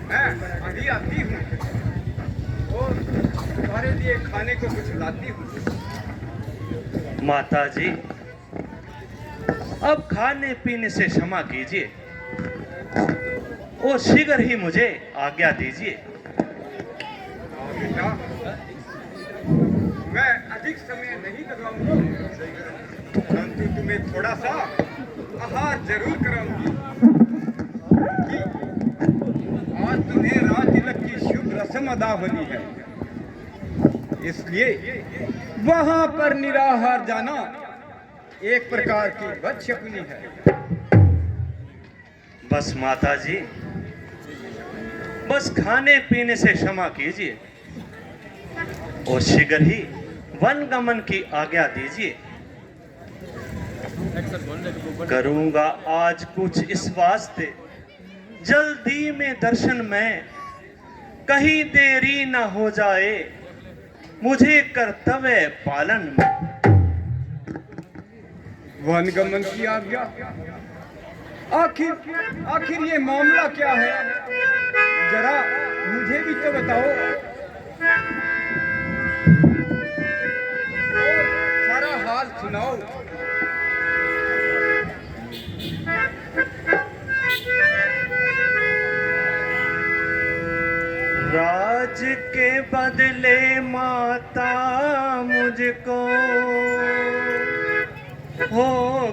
मैं अभी आती हूँ और तुम्हारे लिए खाने को कुछ लाती हूँ। माता जी, अब खाने पीने से क्षमा कीजिए और शीघ्र ही मुझे आज्ञा दीजिए। बेटा, मैं अधिक समय नहीं लगाऊंगी, परंतु तुम्हें थोड़ा सा आहार जरूर कराऊंगी कि आज तुम्हें राज तिलक की शुभ रस्म अदा होनी है, इसलिए वहां पर निराहार जाना एक प्रकार की बदशकुनी है। बस माता जी, बस खाने पीने से क्षमा कीजिए और शीघ्र ही वन गमन की आज्ञा दीजिए। करूंगा आज कुछ इस वास्ते, जल्दी में दर्शन में कहीं देरी न हो जाए, मुझे कर्तव्य पालन में। वनगमन की आज्ञा? आखिर आखिर ये मामला क्या है, जरा मुझे भी तो बताओ। और सारा हाल सुनाओ। राज के बदले माता मुझको हो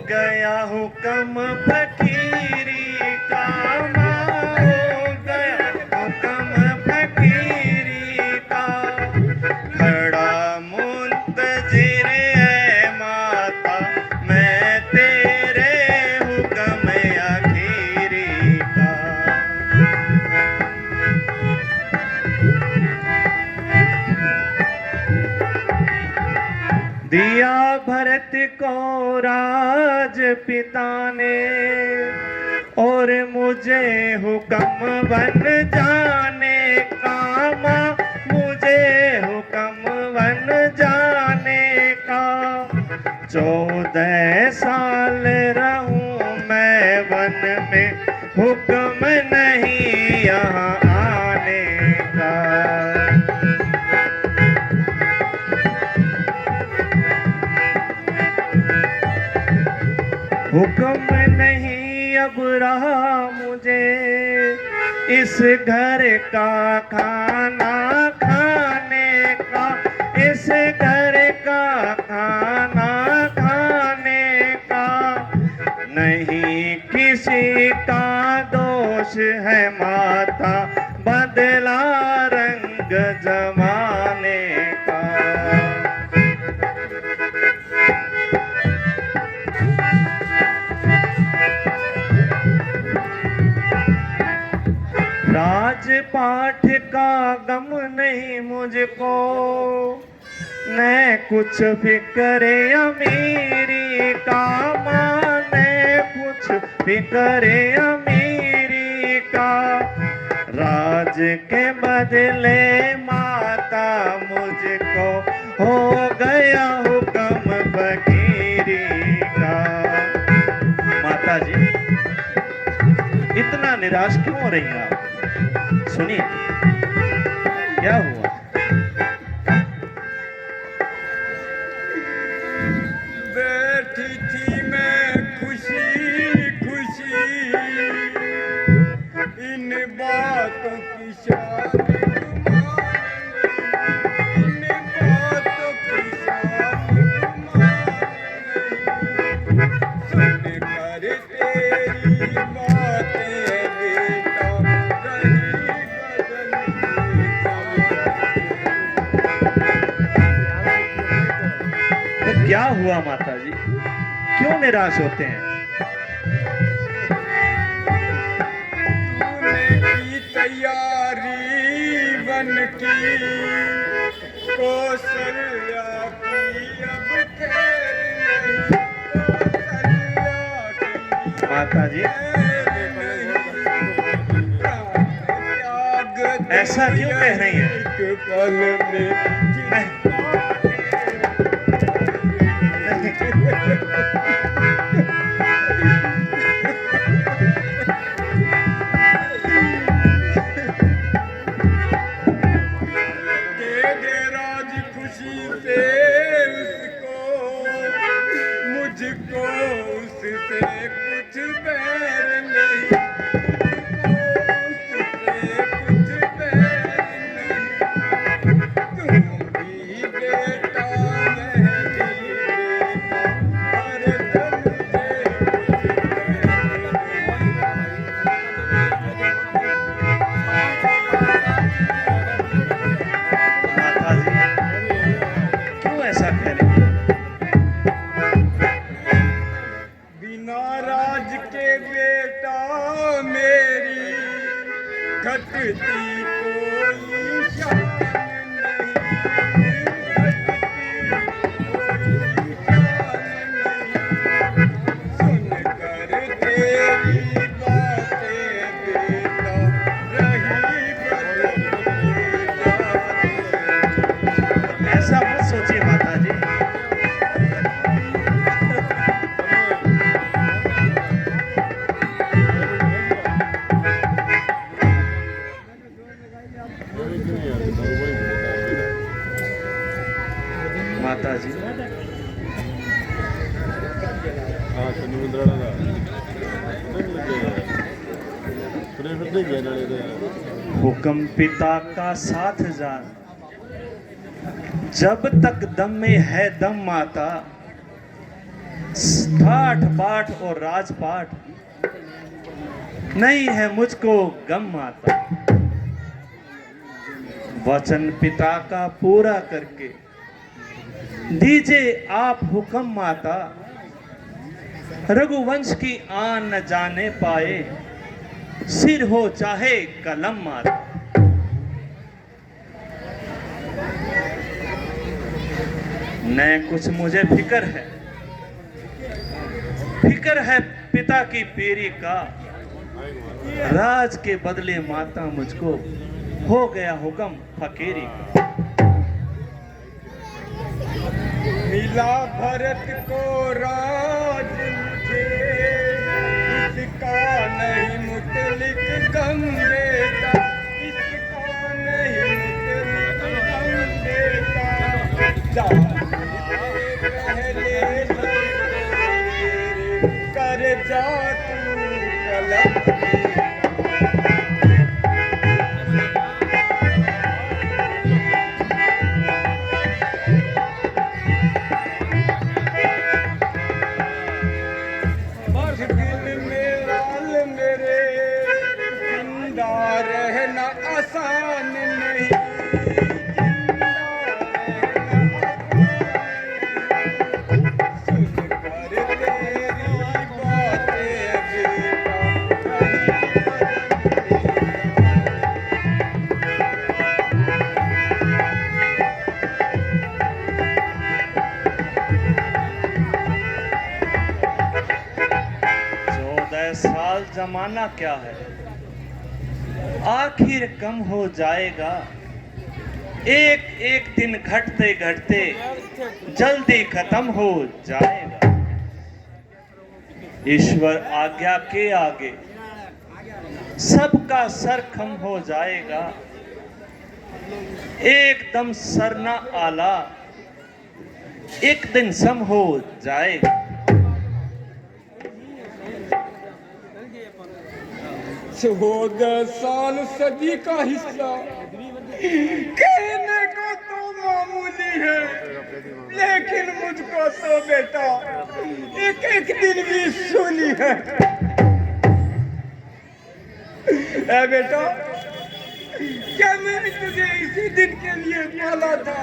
गया हुक्म फकीरी का, हो गया हुक्म फकीरी का। खड़ा मुंतजिर है माता मैं तेरे हुक्म आखिरी का। दिया भरत को राज पिता ने और मुझे हुक्म बन जाने का, माँ मुझे हुक्म बन जाने का। 14 साल रहूं मैं वन में, हुक्म नहीं यहाँ आने का। हुक्म नहीं अब रहा मुझे इस घर का खाना खाने का, इस घर का खाना खाने का। नहीं किसी का दोष है माता, बदला रंग जमाने का। राजपाठ का गम नहीं मुझको, न कुछ फिक्र अमीरी का, माँ न कुछ फिक्र अमीरी का। राज के बदले माता मुझको हो गया हुक्म फकीरी का। माता जी, इतना निराश क्यों हो रही हैं आप? सुनिए क्या हुआ। बैठी थी मैं खुशी खुशी, इन बातों की शान इन बातों की शान सुन कर तेरी बातें बेटा रही तो क्या हुआ माता जी, क्यों निराश होते हैं? तूने की तैयारी बन की, कौशल्या की अब खैर नहीं, कौशल्या की माता जी, त्याग ऐसा क्यों कह रही हैं? एक पल में घटती कोई शान ऐसा मत सोचिए माता जी। माता जी, हुक्म पिता का साथ जान, जब तक दम में है दम माता, ठाठ बाट और राजपाट नहीं है मुझको गम माता। वचन पिता का पूरा करके दीजिए आप हुक्म माता, रघुवंश की आन न जाने पाए, सिर हो चाहे कलम माता। न कुछ मुझे फिक्र है पिता की पीरी का, राज के बदले माता मुझको हो गया हुक्म फकीरी का। मिला भरत को राज मुझे, इसका नहीं मुतलिक गम देता, इसका नहीं मुतलिक गम देता। पहले कर जा तू कलम आसान नहीं, सुन कर तेरी बातें 14 साल जमाना क्या है, आखिर कम हो जाएगा। एक एक दिन घटते घटते जल्दी खत्म हो जाएगा। ईश्वर आज्ञा के आगे सबका सर खम हो जाएगा। एकदम सर न आला, एक दिन सम हो जाएगा। 14 साल सदी का हिस्सा कहने को तो मामूली है, लेकिन मुझको तो बेटा एक एक दिन भी सूली है। ए बेटा, क्या मैंने तुझे इसी दिन के लिए पाला था?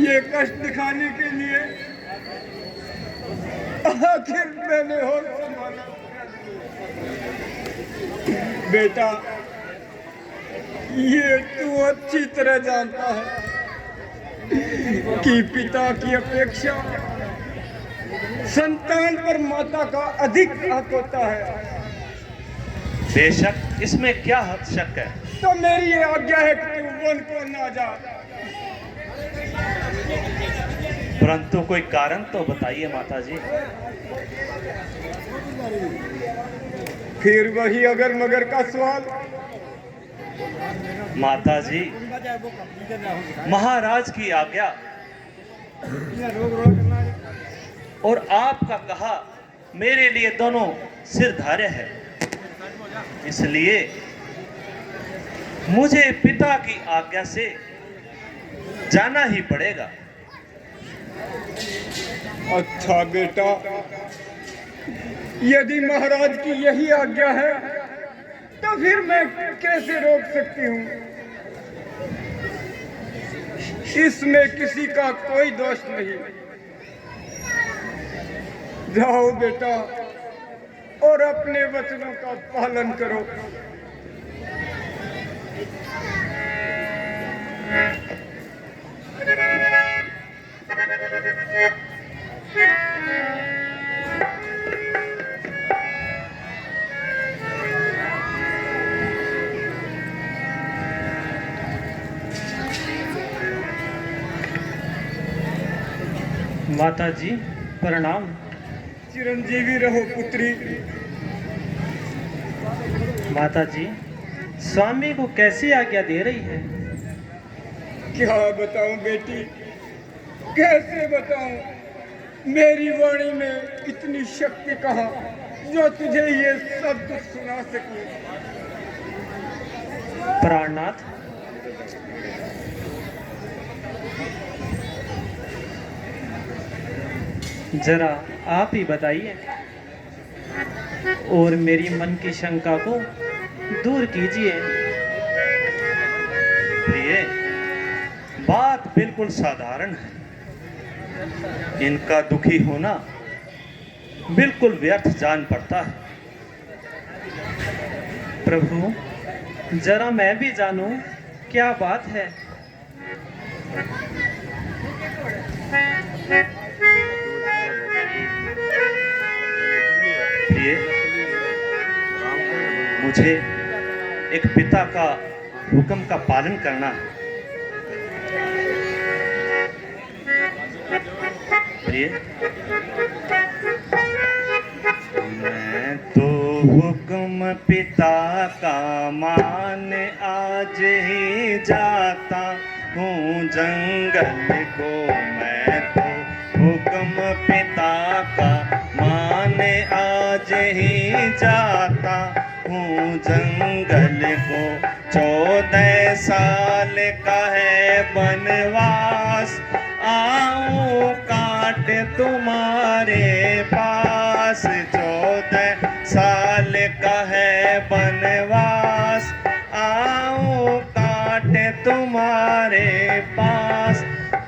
ये कष्ट दिखाने के लिए? आखिर मैंने होश संभाला। बेटा, ये तू अच्छी तरह जानता है कि पिता की अपेक्षा संतान पर माता का अधिक हक होता है। बेशक, इसमें क्या शक है। तो मेरी ये आज्ञा है कि तू वन को ना जा। परंतु कोई कारण तो बताइए माता जी। फिर वही अगर मगर का सवाल। माता जी, महाराज की आज्ञा और आपका कहा मेरे लिए दोनों सिरधार्य है, इसलिए मुझे पिता की आज्ञा से जाना ही पड़ेगा। अच्छा बेटा, यदि महाराज की यही आज्ञा है तो फिर मैं कैसे रोक सकती हूँ? इसमें किसी का कोई दोष नहीं। जाओ बेटा, और अपने वचनों का पालन करो। माता जी प्रणाम। चिरंजीवी रहो पुत्री। माता जी स्वामी को कैसी आज्ञा दे रही है? क्या बताऊं बेटी, कैसे बताऊं? मेरी वाणी में इतनी शक्ति कहाँ जो तुझे ये शब्द सुना सकूं। प्राणनाथ, जरा आप ही बताइए और मेरी मन की शंका को दूर कीजिए। प्रिय, बात बिल्कुल साधारण है। इनका दुखी होना बिल्कुल व्यर्थ जान पड़ता है। प्रभु, जरा मैं भी जानूं क्या बात है। प्रिय, मुझे एक पिता का हुक्म का पालन करना है। प्रिय, मैं तो हुक्म पिता का मान आज ही जाता हूँ जंगल को। मैं तो हुक्म पिता का मान आज ही जाता हूँ जंगल को। 14 साल का है वनवास, आऊं काट तुम्हारे पास। 14 साल का है वनवास, आऊं काट तुम्हारे पास।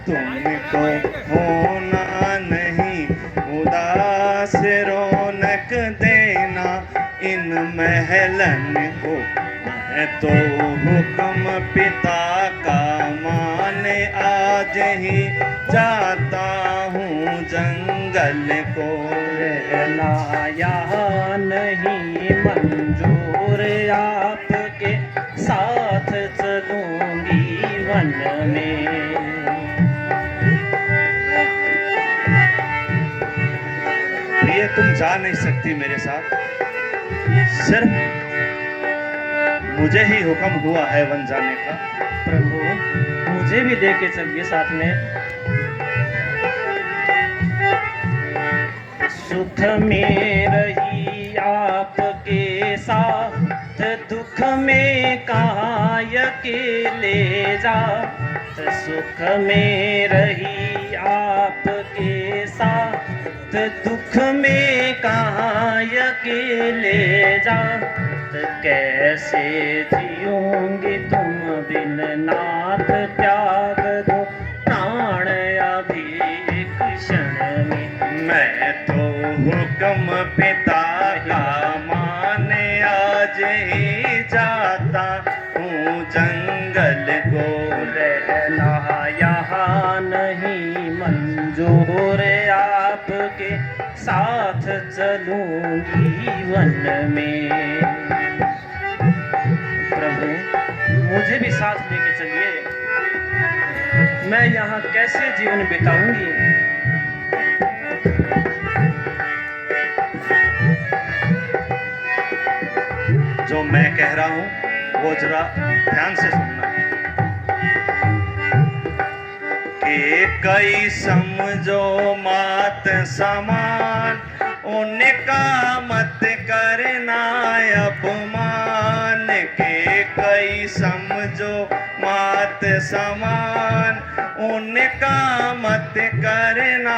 तुमको होना नहीं उदास, रौनक देना इन महलन को। मैं तो हुक्म पिता का मान आज ही जाता हूँ जंगल को। रहना यहाँ नहीं मंजूर, आपके साथ चलूंगी वन में। प्रिय, तुम जा नहीं सकती मेरे साथ। सिर्फ मुझे ही हुक्म हुआ है वन जाने का। प्रभु, मुझे भी लेके चलिए साथ में। सुख में रही आपके साथ, दुख में कहाँ अकेले जात। सुख में रही आपके साथ, दुख में कहाँ अकेले जात। कैसे जियोंगी तुम बिन नाथ, त्याग दो प्राण अभी एक क्षण में। मैं तो हुक्म पिता का मान आज ही जाता हूँ जंगल को। रहना यहाँ नहीं मंजूर, आपके साथ चलूंगी वन में। प्रभु, मुझे भी साथ लेके चलिए। मैं यहाँ कैसे जीवन बिताऊंगी? जो मैं कह रहा हूँ वो जरा ध्यान से सुनना। कि कई समझो मात समान, उनका मत करना अपमान। के कई समझो मात समान, उनका मत करना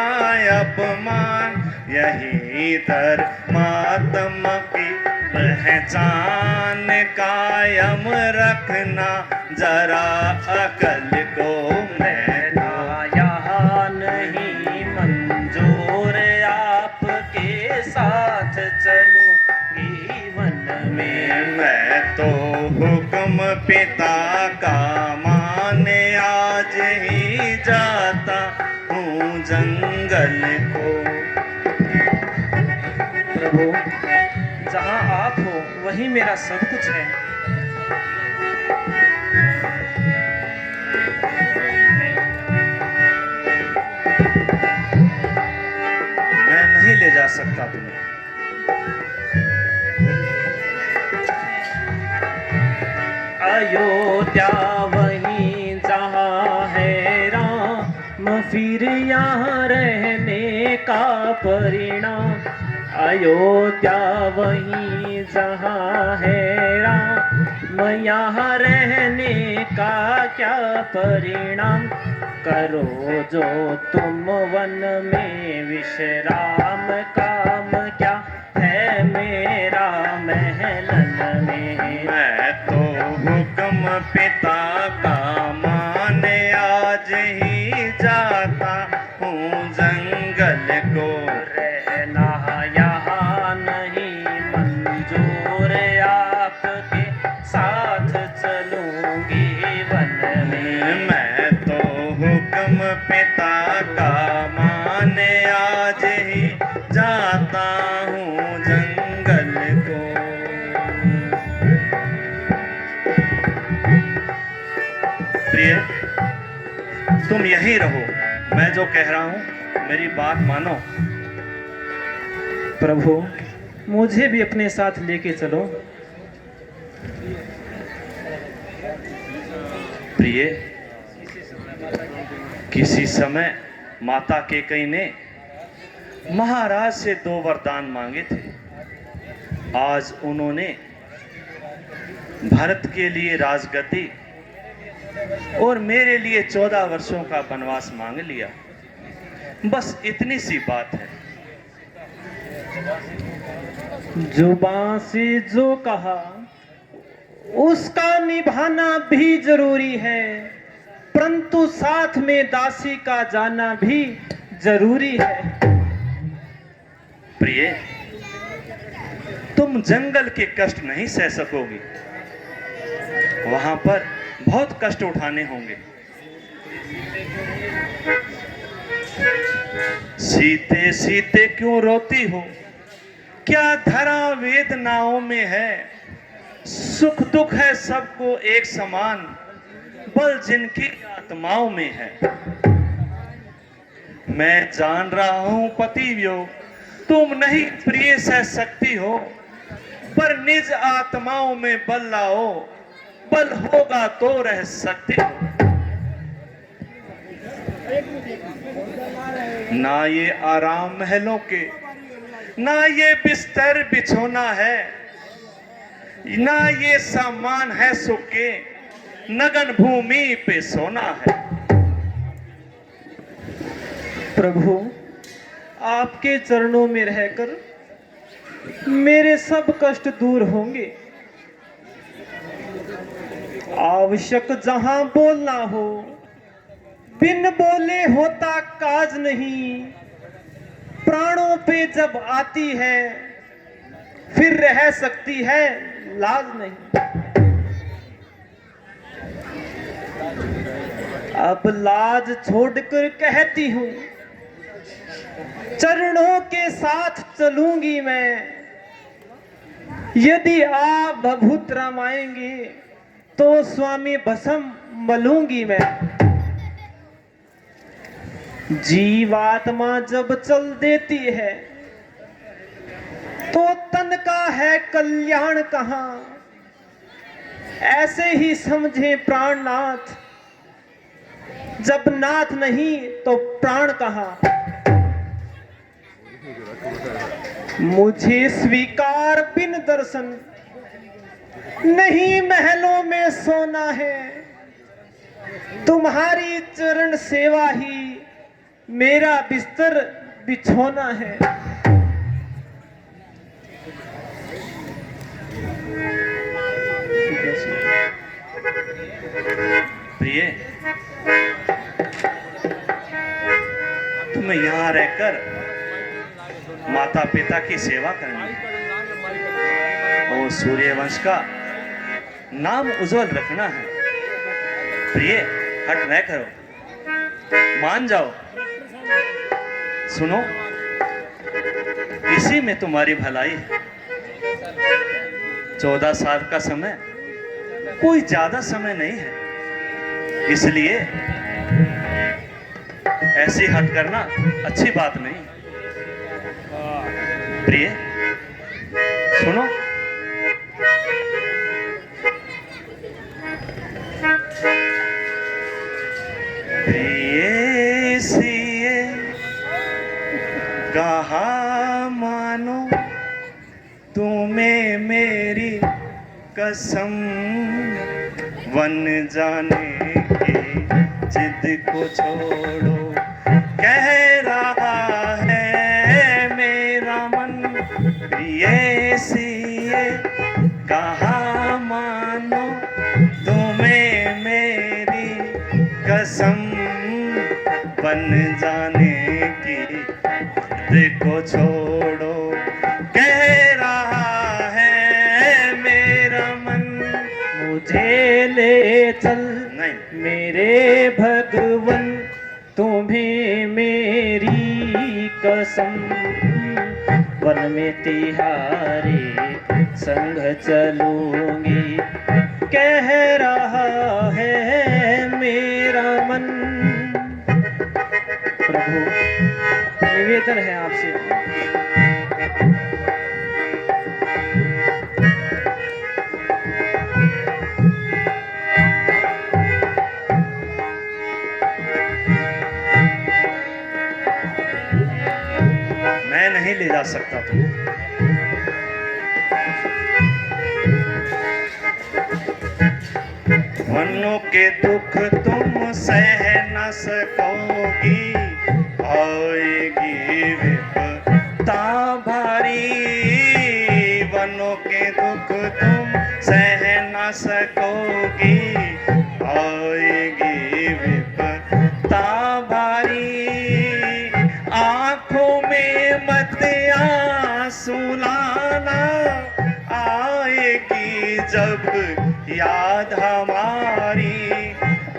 अपमान। यही धर्मात्मा की पहचान, कायम रखना जरा अकल को। रहना यहाँ नहीं मंजूर, आपके साथ चलूं मैं तो हुक्म पिता का माने आज ही जाता हूँ जंगल को। प्रभु, जहाँ आप हो वहीं मेरा सब कुछ है। मैं नहीं ले जा सकता तुम्हें। अयोध्या वहीं जहाँ है राम, फिर यहाँ रहने का परिणाम। अयोध्या वहीं जहाँ है राम, यहाँ रहने का क्या परिणाम। करो जो तुम वन में विश्राम, काम क्या है मेरा महलन में। मैं तो हुक्म पिता का माने आज ही जाता हूँ जंगल को। रहना यहाँ नहीं मंजूर, आपके साथ चलूंगी वन में। मैं तो हुक्म पिता का माने आज ही जाता हूँ जंगल को। प्रिय, तुम यहीं रहो, मैं जो कह रहा हूं मेरी बात मानो। प्रभु, मुझे भी अपने साथ लेके चलो। प्रिय, किसी समय माता केकई ने महाराज से 2 वरदान मांगे थे। आज उन्होंने भरत के लिए राजगद्दी और मेरे लिए 14 वर्षों का वनवास मांग लिया। बस इतनी सी बात है। जुबान से जो कहा उसका निभाना भी जरूरी है, परंतु साथ में दासी का जाना भी जरूरी है। प्रिय, तुम जंगल के कष्ट नहीं सह सकोगी। वहां पर बहुत कष्ट उठाने होंगे। सीते सीते क्यों रोती हो, क्या धरा वेदनाओं में है। सुख दुख है सबको एक समान, बल जिनकी आत्माओं में है। मैं जान रहा हूं पति वियोग तुम नहीं प्रिय सह सकती हो, पर निज आत्माओं में बल लाओ, बल होगा तो रह सकते हो। ना ये आराम महलों के, ना ये बिस्तर बिछोना है, ना ये सामान है सुख के, नगन भूमि पे सोना है। प्रभु, आपके चरणों में रहकर मेरे सब कष्ट दूर होंगे। आवश्यक जहां बोलना हो, बिन बोले होता काज नहीं। प्राणों पे जब आती है, फिर रह सकती है लाज नहीं। अब लाज छोड़कर कहती हूँ, चरणों के साथ चलूंगी मैं। यदि आप भभूत रामाएंगे तो स्वामी भस्म मलूंगी मैं। जीवात्मा जब चल देती है तो तन का है कल्याण कहाँ। ऐसे ही समझे प्राणनाथ, जब नाथ नहीं तो प्राण कहाँ। मुझे स्वीकार बिन दर्शन, नहीं महलों में सोना है। तुम्हारी चरण सेवा ही मेरा बिस्तर बिछोना है। प्रिय, तुम्हें यहाँ रहकर माता पिता की सेवा करनी और सूर्यवंश का नाम उज्जवल रखना है। प्रिय, हट न करो, मान जाओ। सुनो, इसी में तुम्हारी भलाई है। 14 साल का समय कोई ज्यादा समय नहीं है, इसलिए ऐसी हट करना अच्छी बात नहीं। प्रिय, सुनो, प्रियसिए कहा मानो तुम्हें मेरी कसम, वन जाने की जिद को छोड़ो, कह रहा है मेरा मन। प्रियसिए कहा मानो तुम्हें मेरी कसम, बन जाने की जिद को छोड़ो, कह रहा है मेरा मन। मुझे ले चल नहीं, मेरे भगवन, तुम्हें मेरी कसम, वन में तिहारे संग चलूंगी, कह रहा है मेरा मन। प्रभु, निवेदन है आपसे, मैं नहीं ले जा सकता तुम्हें। वनों के दुख तुम सह न सकोगी, आएगी विपदा भारी। वनों के दुख तुम सह न सकोगी, आएगी विपदा भारी। आंखों में मत आंसू लाना, आएगी जब याद हमारी।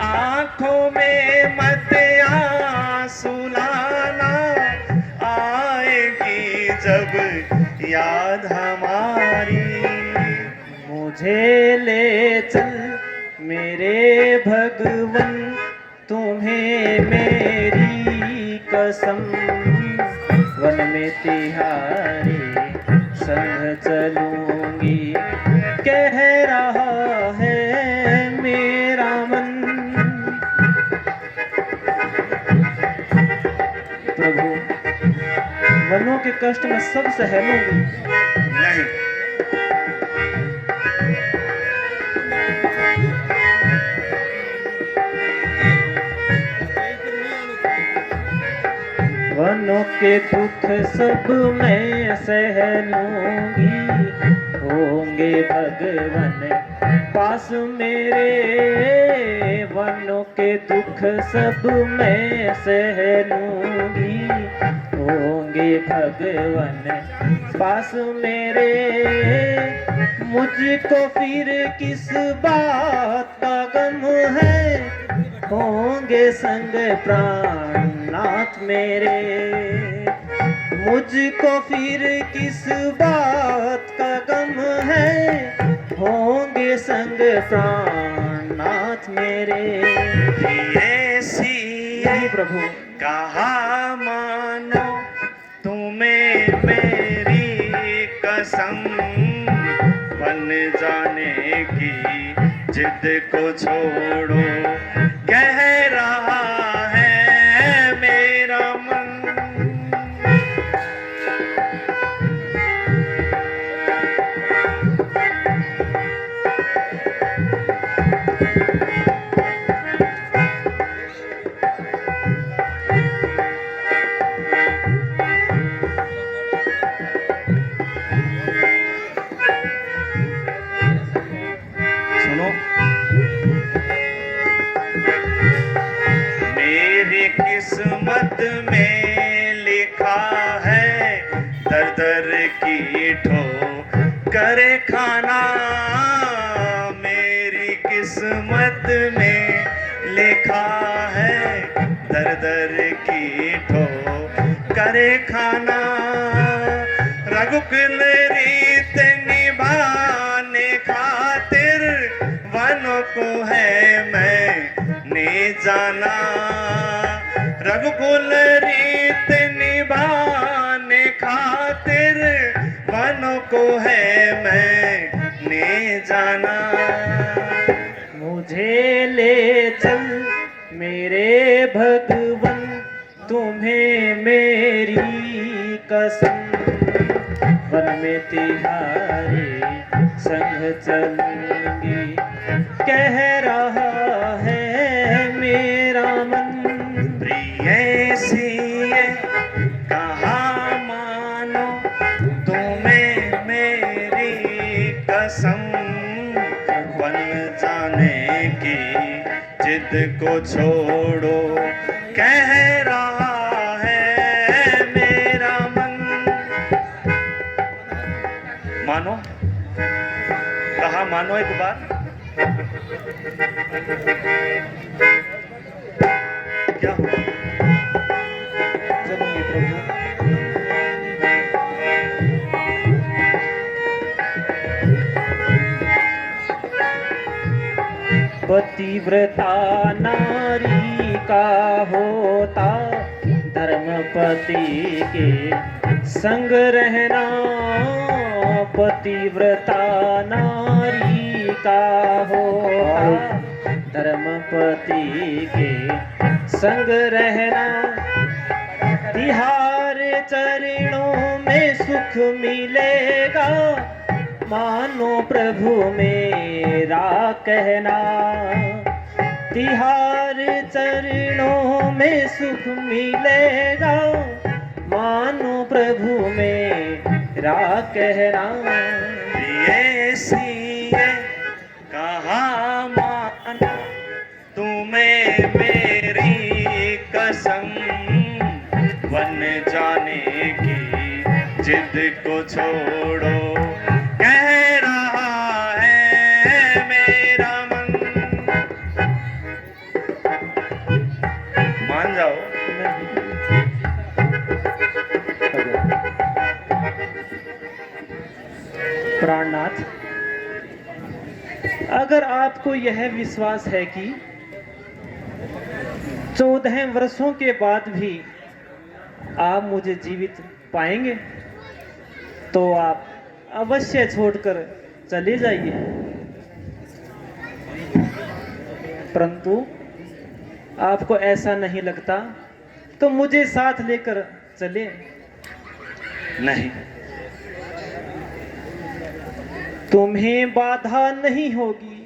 आंखों में मत आंसू लाना, आएगी जब याद हमारी। मुझे ले चल मेरे भगवन, तुम्हें मेरी कसम, वन में तिहारे संग चलूंगी, कह रहा है मेरा मन। प्रभु, वनों के कष्ट में सब सह लूंगी। नहीं, वनों के दुख सब मैं सह लूंगी, होंगे भगवन पास मेरे। वनों के दुख सब मैं सह लूंगी, होंगे भगवन पास मेरे। मुझको फिर किस बात का गम है, होंगे संग प्राणनाथ मेरे। मुझको फिर किस बात का गम है, होंगे संग प्राणनाथ मेरे। प्रियसिए प्रभु, कहा मानो तुम्हें मेरी कसम, बन जाने की जिद को छोड़ो, कह रहा है मेरा मन। सुनो, करे खाना मेरी किस्मत में लिखा है, दर दर की ठो करे खाना। रघुकुल रीत निभाने खातिर वनों को है मैंने जाना। रघुकुल रीत निभाने खातिर वनों को है मैंने जाना। मुझे ले चल मेरे भगवन, तुम्हें मेरी कसम, वन में तिहारे संग चलूंगी, कह रहा है मेरा मन। प्रिय सिए कहाँ मानो तुम्हें मेरी कसम, वन जाने की जिद को छोड़ो, कह रहा है मेरा मन। मानो, कहा मानो एक बार। क्या हुआ? चलिए प्रभु। पतिव्रता नारी का होता, धर्मपति के संग रहना। पतिव्रता नारी का होता, धर्मपति के संग रहना। तिहार चरणों में सुख मिलेगा, मानो प्रभु मेरा कहना। तिहार चरणों में सुख मिलेगा, मानो प्रभु मेरा कहना। ये सिए कहाँ मानो तुम्हें मेरी कसम, वन जाने की जिद को छोड़ो, कह रहा है मेरा मन। मान जाओ। प्राणनाथ, अगर आपको यह विश्वास है कि 14 वर्षों के बाद भी आप मुझे जीवित पाएंगे, तो आप अवश्य छोड़कर चले जाइए। परंतु आपको ऐसा नहीं लगता तो मुझे साथ लेकर चले। नहीं, तुम्हें बाधा नहीं होगी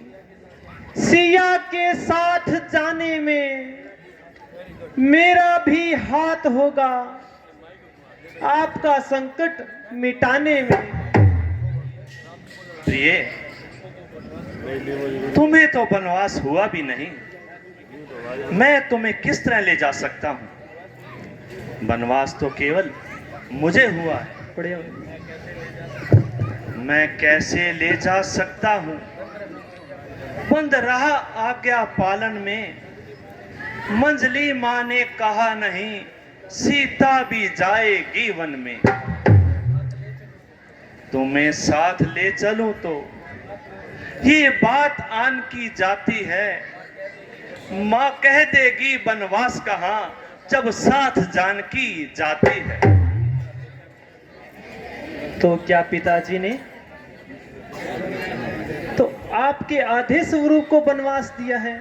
सिया के साथ जाने में, मेरा भी हाथ होगा आपका संकट मिटाने में। प्रिय, तुम्हें तो वनवास हुआ भी नहीं, मैं तुम्हें किस तरह ले जा सकता हूं? वनवास तो केवल मुझे हुआ है, पढ़े मैं कैसे ले जा सकता हूं? बंद रहा आज्ञा पालन में, मंजली माँ ने कहा नहीं सीता भी जाएगी वन में। तुम्हें साथ ले चलूं तो ये बात आन की जाती है, माँ कह देगी वनवास कहां जब साथ जानकी जाती है। तो क्या पिताजी ने तो आपके आधे स्वरूप को वनवास दिया है?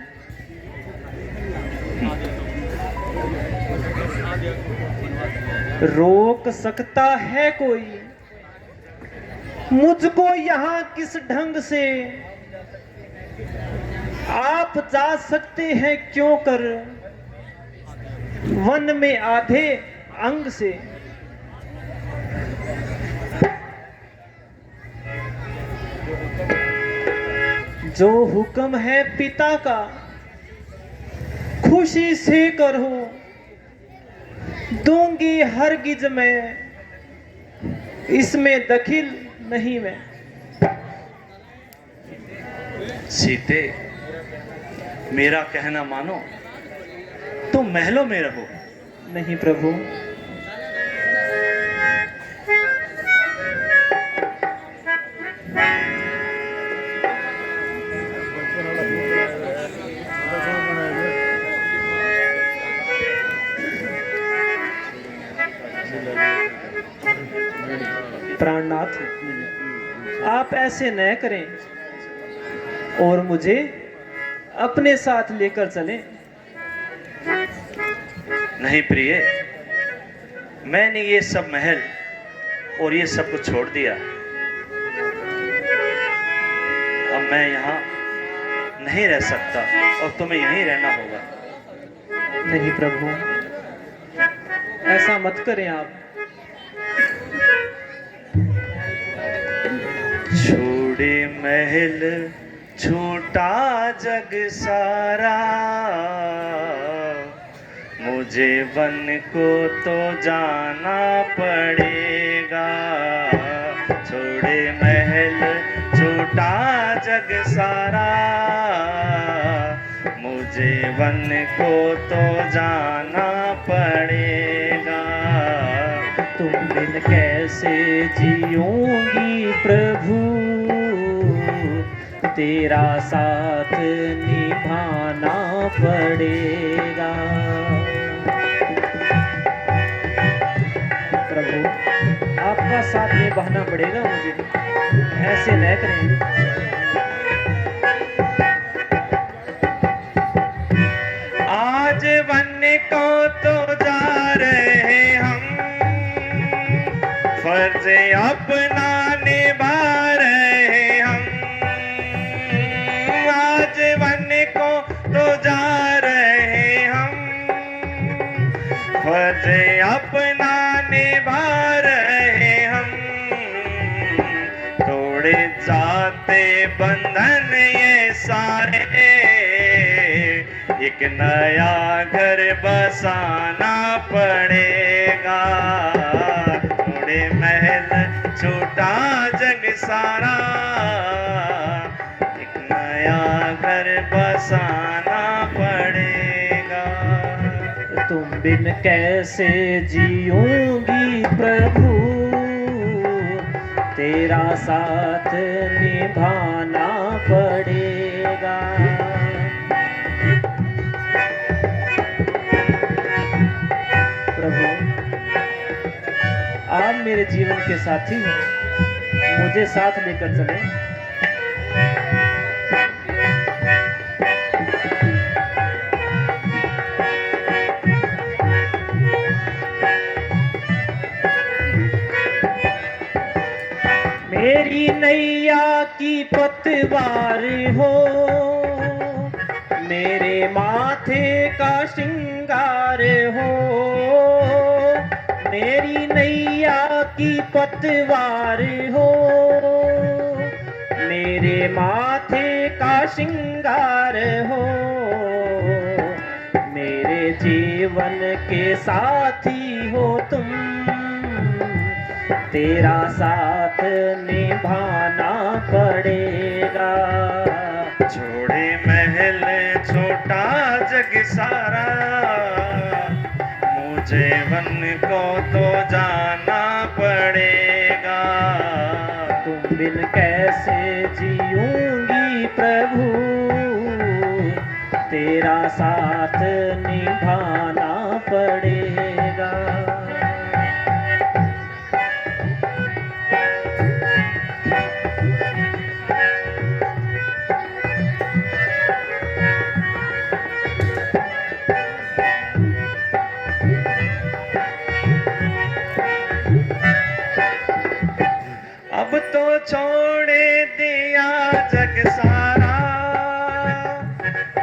रोक सकता है कोई मुझको यहां किस ढंग से? आप जा सकते हैं क्यों कर वन में आधे अंग से। जो हुक्म है पिता का खुशी से करो, दूंगी हरगिज मैं, इसमें दखिल नहीं मैं। सीते, मेरा कहना मानो, तुम महलों में रहो। नहीं प्रभु, प्राणनाथ, आप ऐसे न करें और मुझे अपने साथ लेकर चलें। नहीं प्रिय, मैंने ये सब महल और ये सब कुछ छोड़ दिया। अब मैं यहाँ नहीं रह सकता और तुम्हें यहीं रहना होगा। नहीं प्रभु, ऐसा मत करें आप। छोड़े महल छूटा जग सारा, मुझे वन को तो जाना पड़ेगा। छोड़े महल छूटा जग सारा, मुझे वन को तो जाना पड़ेगा। तुम बिन कैसे जीऊंगी प्रभु, तेरा साथ निभाना पड़ेगा। प्रभु, आपका साथ निभाना पड़ेगा मुझे, ऐसे न करें। आज वन को तो जा रहे हम, फर्ज अपना निभा रहे हम। आज वन को तो जा रहे हम, फर्ज अपना निभा रहे हम। तोड़े जाते बंधन ये सारे, एक नया घर बसाना पड़ेगा। थोड़े महल छोटा जग सारा, एक नया घर बसाना पड़ेगा। तुम बिन कैसे जीऊंगी प्रभु, तेरा साथ निभाना पड़ेगा। प्रभु, आप मेरे जीवन के साथी हैं, मुझे साथ लेकर चलें। मेरी नैया की पतवार हो, मेरे माथे का श्रृंगार हो। मेरी नैया की पतवार हो, मेरे माथे का श्रृंगार हो। मेरे जीवन के साथी हो तुम, तेरा साथ निभाना पड़ेगा। छोड़े महल छोटा जग सारा, मुझे वन को तो जाना पड़ेगा। तुम बिन कैसे जीऊंगी प्रभु, तेरा साथ निभाना पड़ेगा। अब तो छोड़े दिया जग सारा,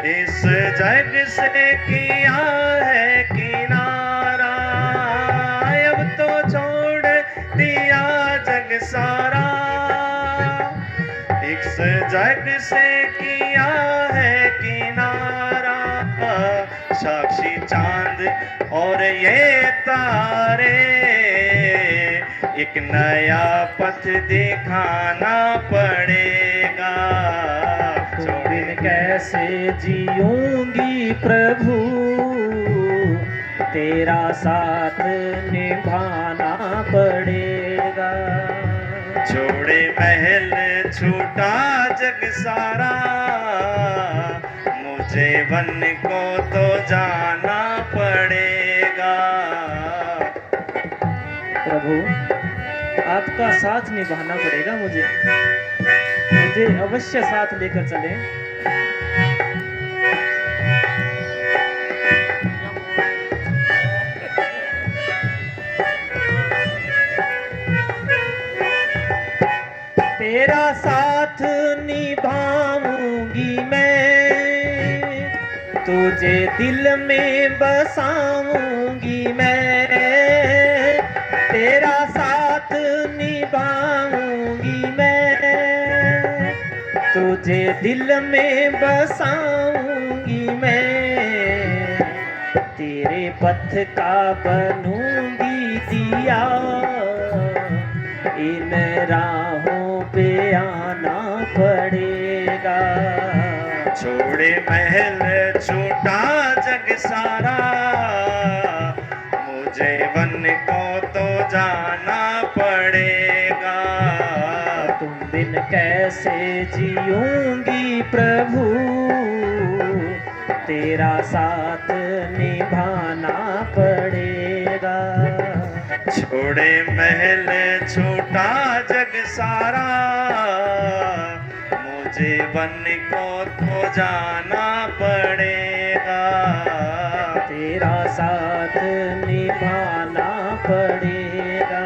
इस जग से किया है किनारा। अब तो छोड़ दिया जग सारा, इस जग से किया है किनारा। साक्षी चांद और ये तारे, एक नया पथ दिखाना पड़ेगा। जीऊंगी प्रभु, तेरा साथ निभाना पड़ेगा। छोड़े महल छूटा जग सारा, मुझे वन को तो जाना पड़ेगा। प्रभु, आपका साथ निभाना पड़ेगा मुझे अवश्य साथ लेकर चले। तेरा साथ निभाऊंगी मैं, तुझे दिल में बसाऊंगी मैं। तेरा साथ निभाऊंगी मैं, तुझे दिल में बसाऊंगी मैं। तेरे पथ का बनूंगी दिया, इन राहों पे आना पड़ेगा। छोड़े महल छूटा जग सारा, मुझे वन को तो जाना पड़ेगा। तुम बिन कैसे जीऊंगी प्रभु, तेरा साथ निभाना पड़ेगा। छोड़े महल छूटा जग सारा, मुझे वन को तो जाना पड़ेगा। तेरा साथ निभाना पड़ेगा,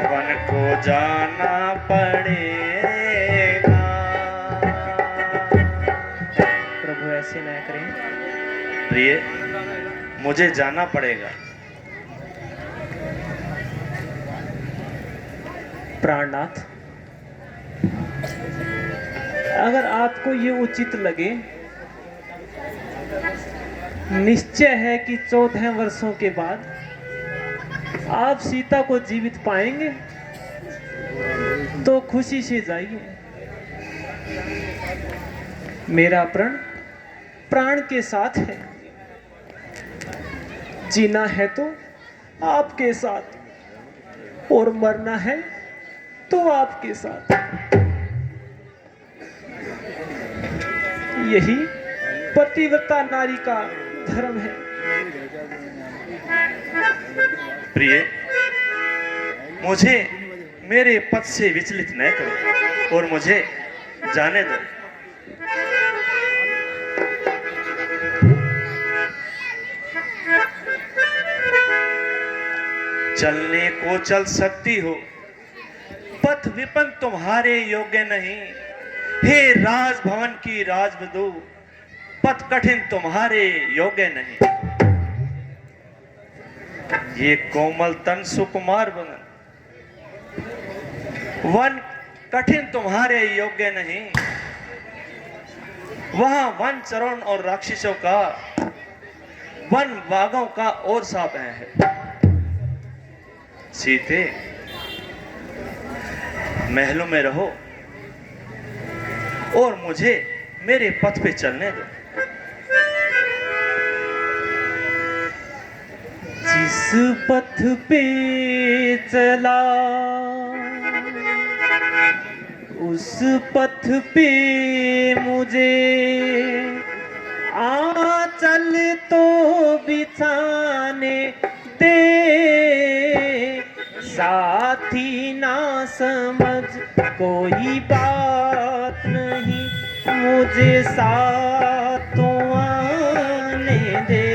वन को जाना पड़ेगा। प्रभु ऐसे न करें। प्रिय, मुझे जाना पड़ेगा। प्राणनाथ, अगर आपको ये उचित लगे, निश्चय है कि 14 वर्षों के बाद आप सीता को जीवित पाएंगे, तो खुशी से जाइए। मेरा प्रण प्राण के साथ है, जीना है तो आपके साथ और मरना है तो आपके साथ। यही पतिव्रता नारी का धर्म है। प्रिय, मुझे मेरे पद से विचलित न करो और मुझे जाने दो। चलने को चल सकती हो, पथ विपन तुम्हारे योग्य नहीं। हे राजभवन की राजवधू, पथ कठिन तुम्हारे योग्य नहीं। ये कोमल तन सुकुमार बनन, वन कठिन तुम्हारे योग्य नहीं। वहां वन चरण और राक्षसों का, वन बाघों का और साप है। सीते, महलों में रहो और मुझे मेरे पथ पे चलने दो। जिस पथ पे चला उस पथ पे मुझे आंचल तो बिछाने दे। साथी ना समझ कोई बात नहीं, मुझे साथों आने दे।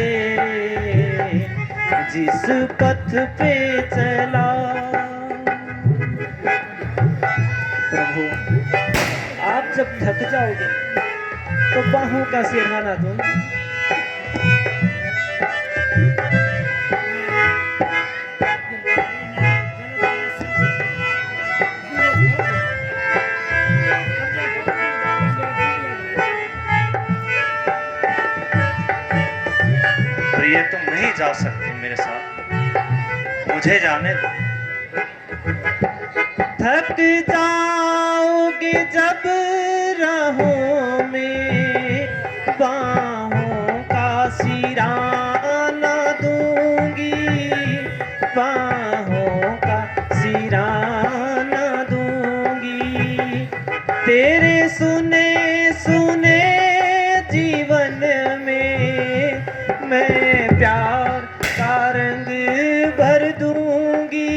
जिस पथ पे चला, प्रभु आप जब थक जाओगे तो बाहों का सिरहाना दूंगी। प्रिय, तुम नहीं जा सकती मेरे साथ, मुझे जाने दो। थक जाओगे जब राहों में, सुने जीवन में मैं प्यार का रंग भर दूंगी,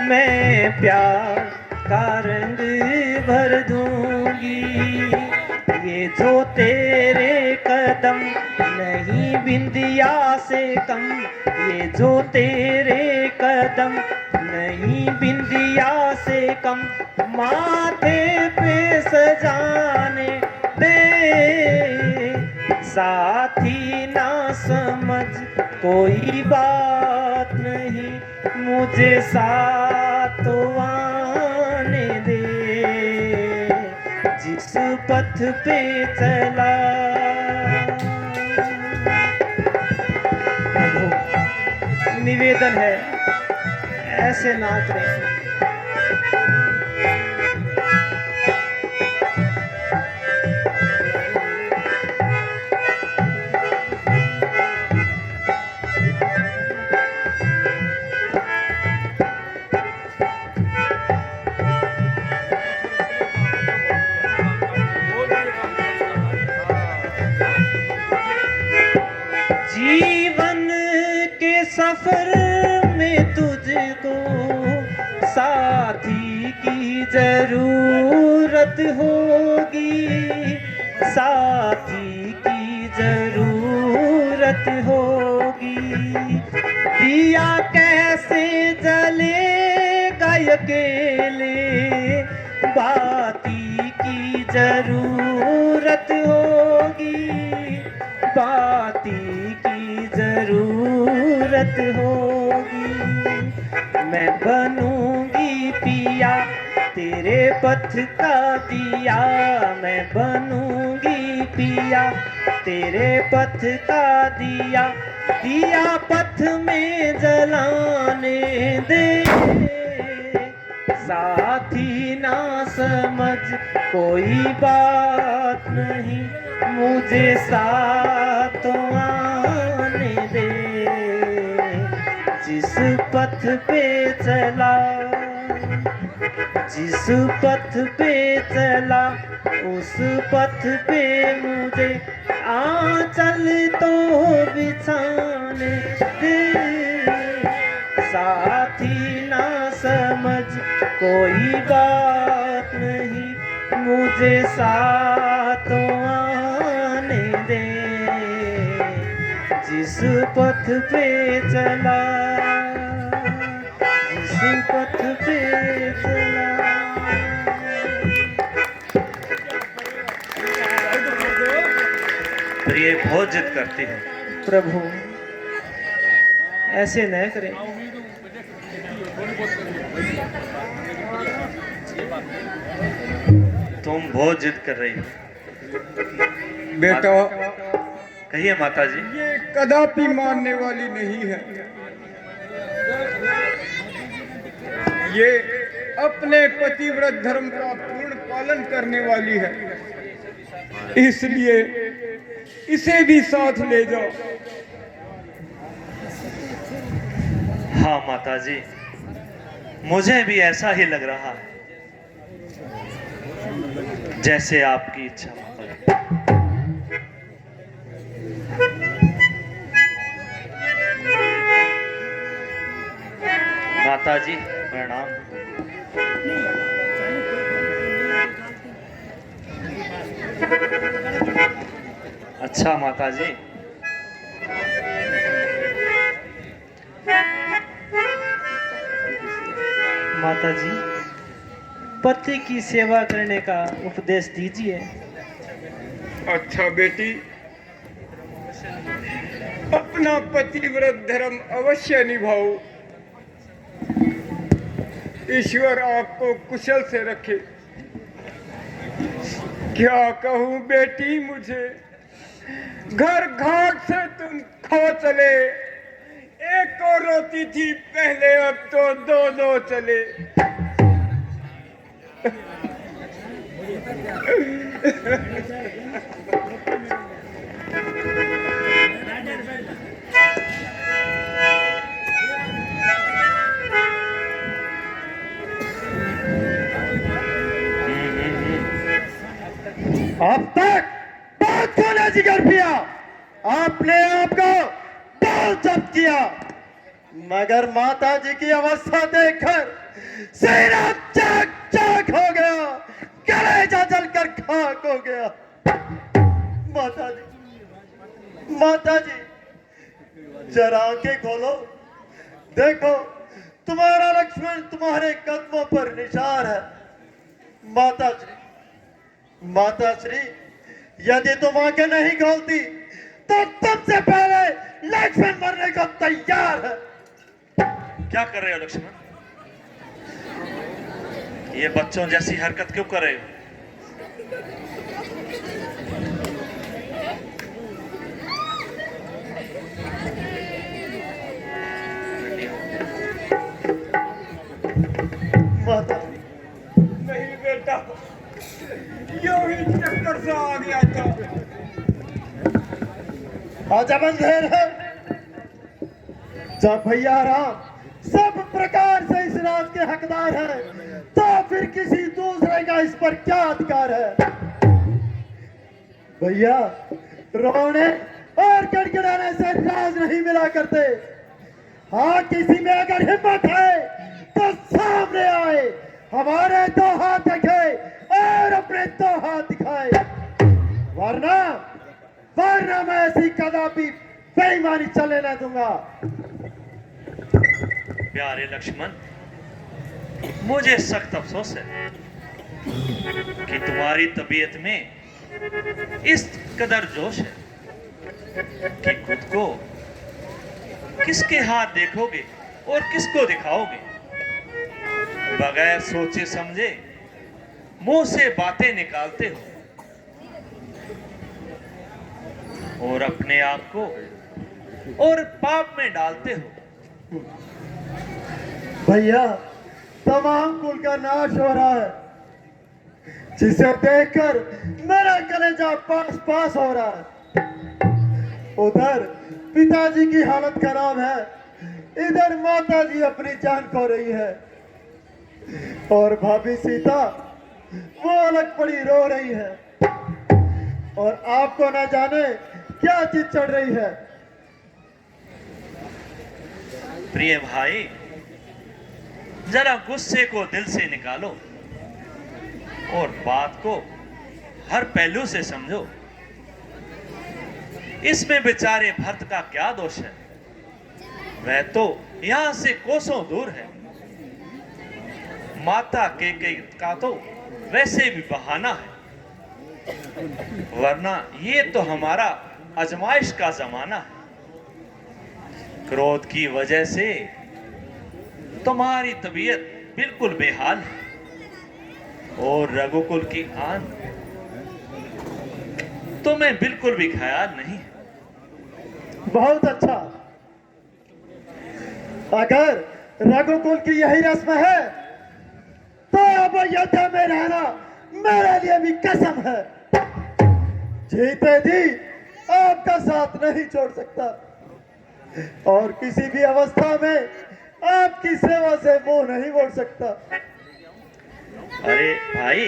मैं प्यार का रंग भर दूंगी। ये जो तेरे कदम नहीं बिंदिया से कम, ये जो तेरे कदम नहीं बिंदिया से कम, माथे पे सजाने दे। साथी ना समझ कोई बात नहीं, मुझे साथ आने दे। जिस पथ पे चला प्रभु, निवेदन है ऐसे ना करें। जीवन के सफर में तुझको साथी की जरूरत होगी, साथी की जरूरत होगी। दिया कैसे जलेगा अकेले, बाती की जरूरत होगी, बाती की जरूरत होगी। मैं बनूंगी पिया तेरे पथ का दिया, मैं बनूंगी पिया तेरे पथ का दिया। दिया पथ में जलाने दे, साथी ना समझ कोई बात नहीं, मुझे साथ आने दे। जिस पथ पे चला, जिस पथ पे चला, उस पथ पे मुझे आंचल तो बिछाने दे। साथी ना समझ कोई बात नहीं, मुझे साथ आने दे। जिस पथ पे चला, जिस पथ पे चला। प्रिय बहुत जिद करती है। प्रभु ऐसे न करें। तुम बहुत जिद कर रही हो। बेटा, कहिए माता जी। ये कदापि मानने वाली नहीं है। ये अपने पतिव्रत धर्म का पूर्ण पालन करने वाली है, इसलिए इसे भी साथ ले जाओ। हाँ माता जी, मुझे भी ऐसा ही लग रहा है। जैसे आपकी इच्छा माता जी। माता जी प्रणाम। अच्छा माता जी, माता जी पति की सेवा करने का उपदेश दीजिए। अच्छा बेटी, अपना पतिव्रत धर्म अवश्य निभाओ। ईश्वर आपको कुशल से रखे। क्या कहूँ बेटी, मुझे घर घाट से तुम खो चले। एक और रोती थी पहले, अब तो दो दो चले। अब तक बहुत को ने जिक्र किया, आपने आपको बहुत जब्त किया, मगर माता जी की अवस्था देखकर सीना चक चक हो गया, कलेजा जलकर खाक हो गया। माता जी जरा आंखें खोलो, देखो तुम्हारा लक्ष्मण तुम्हारे कदमों पर निशान है। माता श्री यदि तुम आंखें नहीं खोलती तो तुमसे पहले लक्ष्मण मरने को तैयार है। क्या कर रहे हो लक्ष्मण? ये बच्चों जैसी हरकत क्यों कर रहे हो? माता नहीं बेटा, यूं ही चक्कर सा आ गया था। अजब अंधेर है, जब भैया राम सब प्रकार से इस राज के हकदार हैं, तो फिर किसी दूसरे का इस पर क्या अधिकार है? भैया रोने और गिड़गिड़ाने से राज नहीं मिला करते। हाँ, किसी में अगर हिम्मत है तो सामने आए, हमारे दो हाथ दिखाए और अपने दो हाथ दिखाए, वरना मैं ऐसी कदापि बेईमानी चलने न दूंगा। प्यारे लक्ष्मण, मुझे सख्त अफसोस है कि तुम्हारी तबीयत में इस कदर जोश है कि खुद को किसके हाथ देखोगे और किसको दिखाओगे। बगैर सोचे समझे मुंह से बातें निकालते हो और अपने आप को और पाप में डालते हो। भैया तमाम कुल का नाश हो रहा है, जिसे देखकर मेरा कलेजा पास पास हो रहा है। उधर पिताजी की हालत खराब है, इधर माता जी अपनी जान खो रही है, और भाभी सीता वो अलग पड़ी रो रही है, और आपको न जाने क्या चीज चढ़ रही है। प्रिय भाई, जरा गुस्से को दिल से निकालो और बात को हर पहलू से समझो। इसमें बेचारे भरत का क्या दोष है? वह तो यहां से कोसों दूर है। माता के का तो वैसे भी बहाना है, वरना ये तो हमारा आजमाइश का जमाना है। क्रोध की वजह से तुम्हारी तबीयत बिल्कुल बेहाल है और रघुकुल की आन तुम्हें बिल्कुल भी ख्याल नहीं है। बहुत अच्छा, अगर रघुकुल की यही रस्म है तो अब अयोध्या में रहना मेरे लिए भी कसम है। जीते जी आपका साथ नहीं छोड़ सकता और किसी भी अवस्था में आपकी सेवा से मुंह नहीं मोड़ सकता। अरे भाई,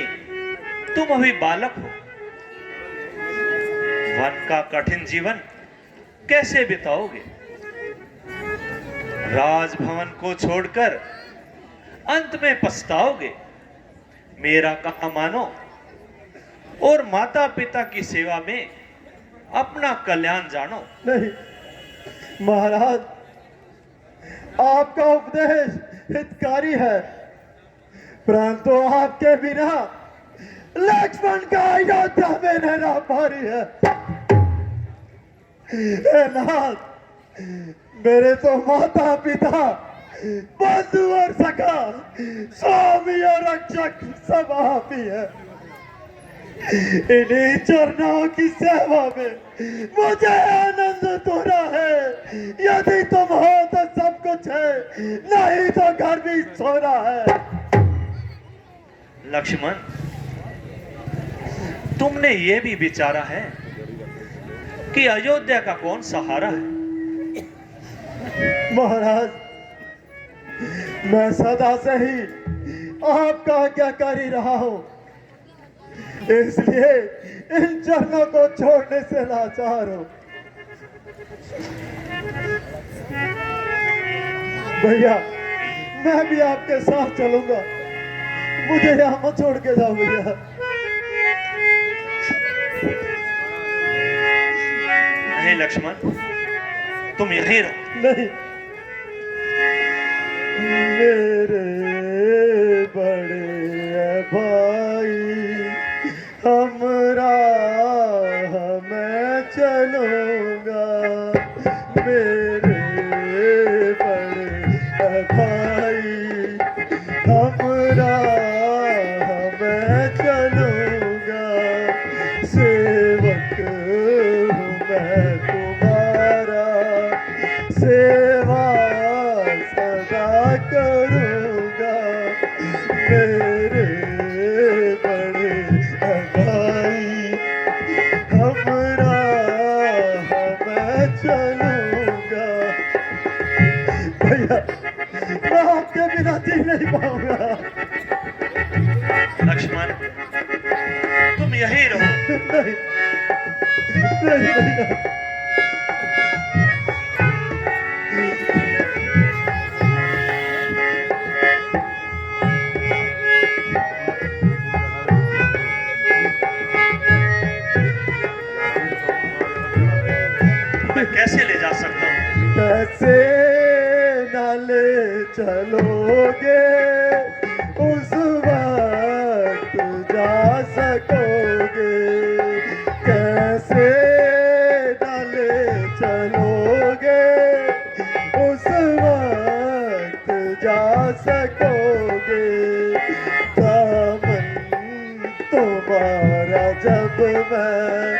तुम अभी बालक हो, वन का कठिन जीवन कैसे बिताओगे? राजभवन को छोड़कर अंत में पछताओगे। मेरा कहा मानो और माता पिता की सेवा में अपना कल्याण जानो। नहीं महाराज, आपका उपदेश हितकारी है, परंतु आपके बिना लक्ष्मण का अयोध्या में रहना भारी है। हे नाथ, मेरे तो माता पिता, बंधु और सखा, स्वामी और रक्षक सब आप ही है। इन्हीं चरणों की सेवा में मुझे आनंद हो रहा है। यदि तुम हो तो सब कुछ है, नहीं तो घर भी सोना है। लक्ष्मण, तुमने ये भी विचारा है कि अयोध्या का कौन सहारा है? महाराज, मैं सदा से ही आपका आज्ञाकारी रहा हूं। इसलिए इन चरणों को छोड़ने से लाचार हूं। भैया मैं भी आपके साथ चलूंगा, मुझे यहाँ मत छोड़ के जाओ भैया। नहीं लक्ष्मण, तुम यहीं रहो। नहीं, मेरे बड़े भाई हमरा मैं चलूंगा, मेरे बड़े भाई हमरा मैं चलूंगा, सेवक हूँ मैं तुम्हारा, सेवा सदा करूंगा, मेरे बड़े भाई हमरा मैं चलूंगा। भैया मैं आपके बिना जी नहीं पाऊंगा। लक्ष्मण, तुम यहीं रहो। नहीं नहीं भैया, मैं कैसे ले जा सकता हूँ? कैसे न ले चलोगे, उस वक्त जा सकोगे, कैसे न ले चलोगे, उस वक्त जा सकोगे, दामन तुम्हारा जब मैं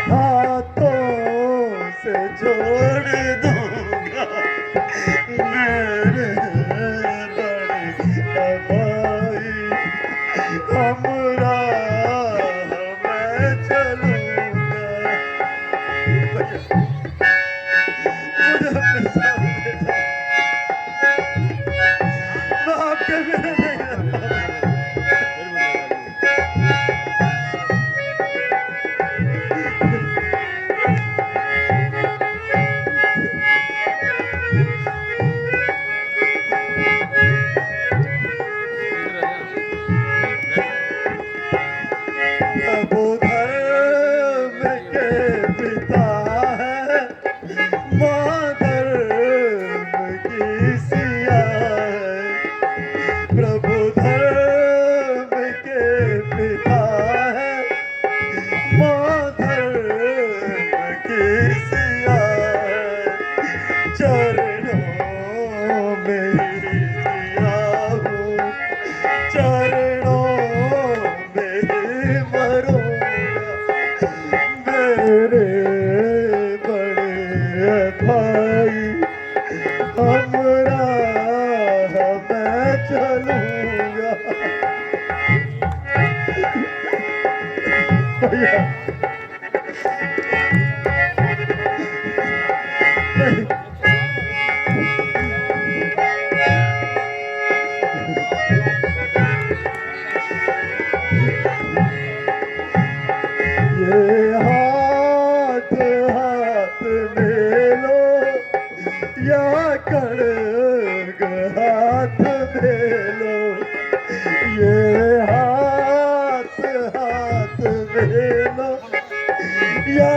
हाथों से छोड़ दूंगा, मेरे बड़े भाई हमरा मैं चलूंगा। मुझे अपने साथ ले जाओ, मैं आपके बिना नहीं रह पाऊंगा। प्रभु धर्म के पिता है, माँ धर्म की सिया है, प्रभु धर्म के पिता है, माँ धर्म की सिया है, चरणों में ही जिया हूँ, चरणों में ही मरूंगा, मेरे बड़े भाई हमरा मैं चलूंगा। भैया ये हाथ हाथ में लो, या खड़ग हाथ में लो, ये हाथ हाथ में लो, या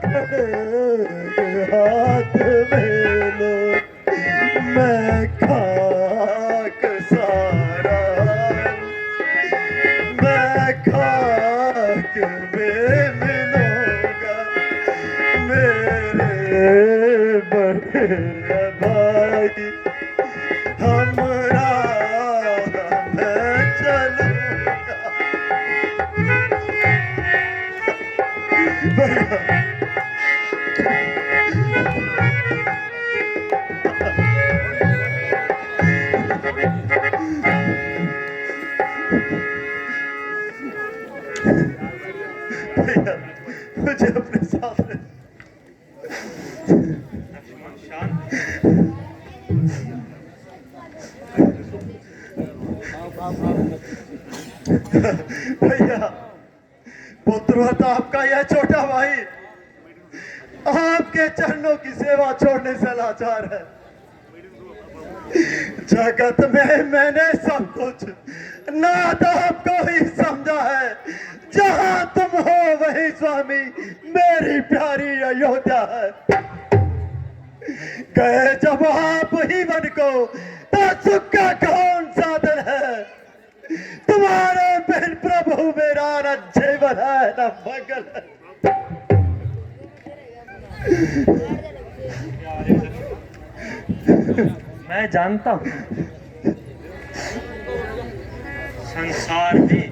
खड़ग हाथ में लो, मैं खाक सारा, मैं खाक में मिलूंगा, मेरे बड़े भाई हमरा मैं चलूंगा। भैया भैया मुझे अपने साथ ले। भैया पुत्रवत आपका यह छोटा भाई आपके चरणों की सेवा छोड़ने से लाचार है। जगत में मैंने सब कुछ नाथ आपको ही समझा है। जहां तुम हो वही स्वामी मेरी प्यारी अयोध्या है। गए जब आप ही मन को तो सुख का कौन साधन है। तुम्हारे बहन प्रभु मेरा न जीवन है न मंगल है। मैं जानता हूँ संसार में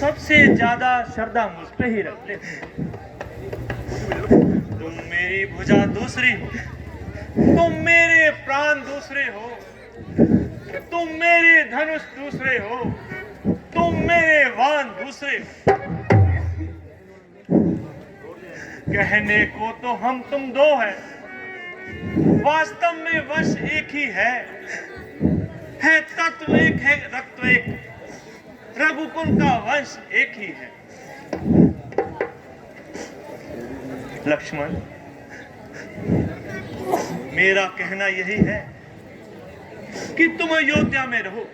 सबसे ज्यादा श्रद्धा मुझ पे ही रखते हो। तुम मेरी भुजा दूसरी हो, तुम मेरे प्राण दूसरे हो, तुम मेरे धनुष दूसरे हो, तुम मेरे वाण दूसरे हो। कहने को तो हम तुम दो है, वास्तव में वश एक ही है तत्व एक है, रक्त एक, रघुकुल का वंश एक ही है। लक्ष्मण, मेरा कहना यही है कि तुम अयोध्या में रहो।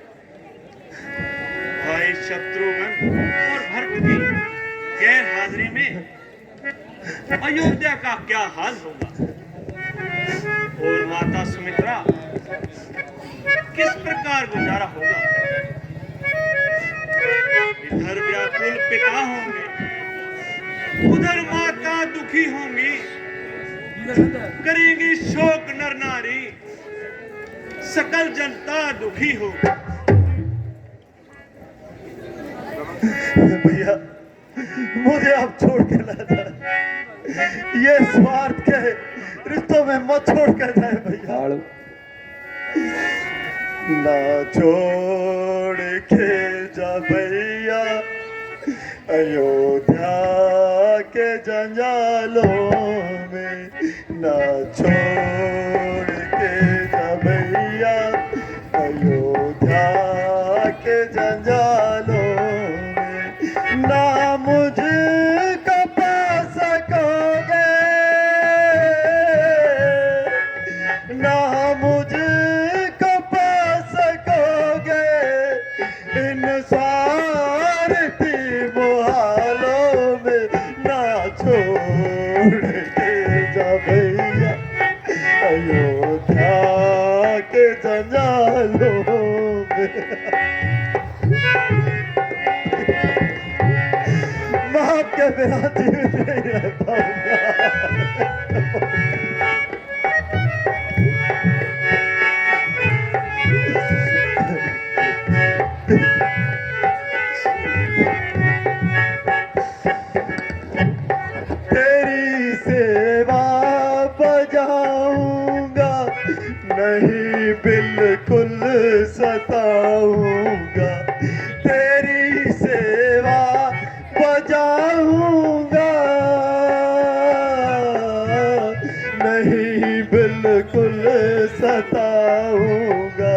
भाई शत्रुघ्न और भरत की गैर हाजिरी में अयोध्या का क्या हाल होगा और माता सुमित्रा किस प्रकार गुजारा होगा। इधर व्याकुल पिता होंगे, उधर माता दुखी होंगी, करेंगे शोक नर नारी, सकल जनता दुखी होगी। भैया मुझे आप छोड़ के ना जाए। ये स्वार्थ के रिश्तों में मत छोड़ कर जाए भैया। ना छोड़ के जा भैया अयोध्या के जंजालों में। ना छोड़ के जा भैया अयोध्या के जंजालों में। ना मुझको पा सकोगे, ना मुझको पा सकोगे इन स्वार्थी मोहालों में। ना छोड़ के जा भैया अयोध्या के जंजालों में। माँ के बिना जीवित नहीं रह पाऊंगा। तेरी सेवा बजाऊंगा, नहीं बिल्कुल सताऊंगा। तेरी सेवा बजाऊंगा, नहीं बिल्कुल सताऊंगा।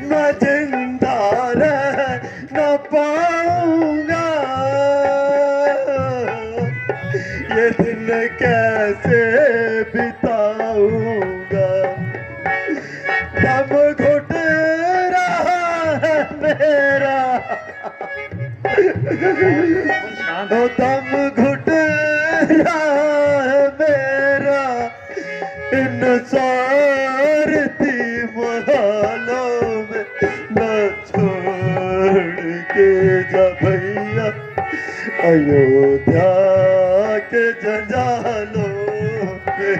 मैं जिंदा रह न पाऊंगा, ये दिन कैसे बिताऊंगा। दम घुट रहा है मेरा, ओ दम घुट रहा है मेरा इन स्वार्थी मोहालों में। न छोड़ के जा भैया अयोध्या के जंजालों में।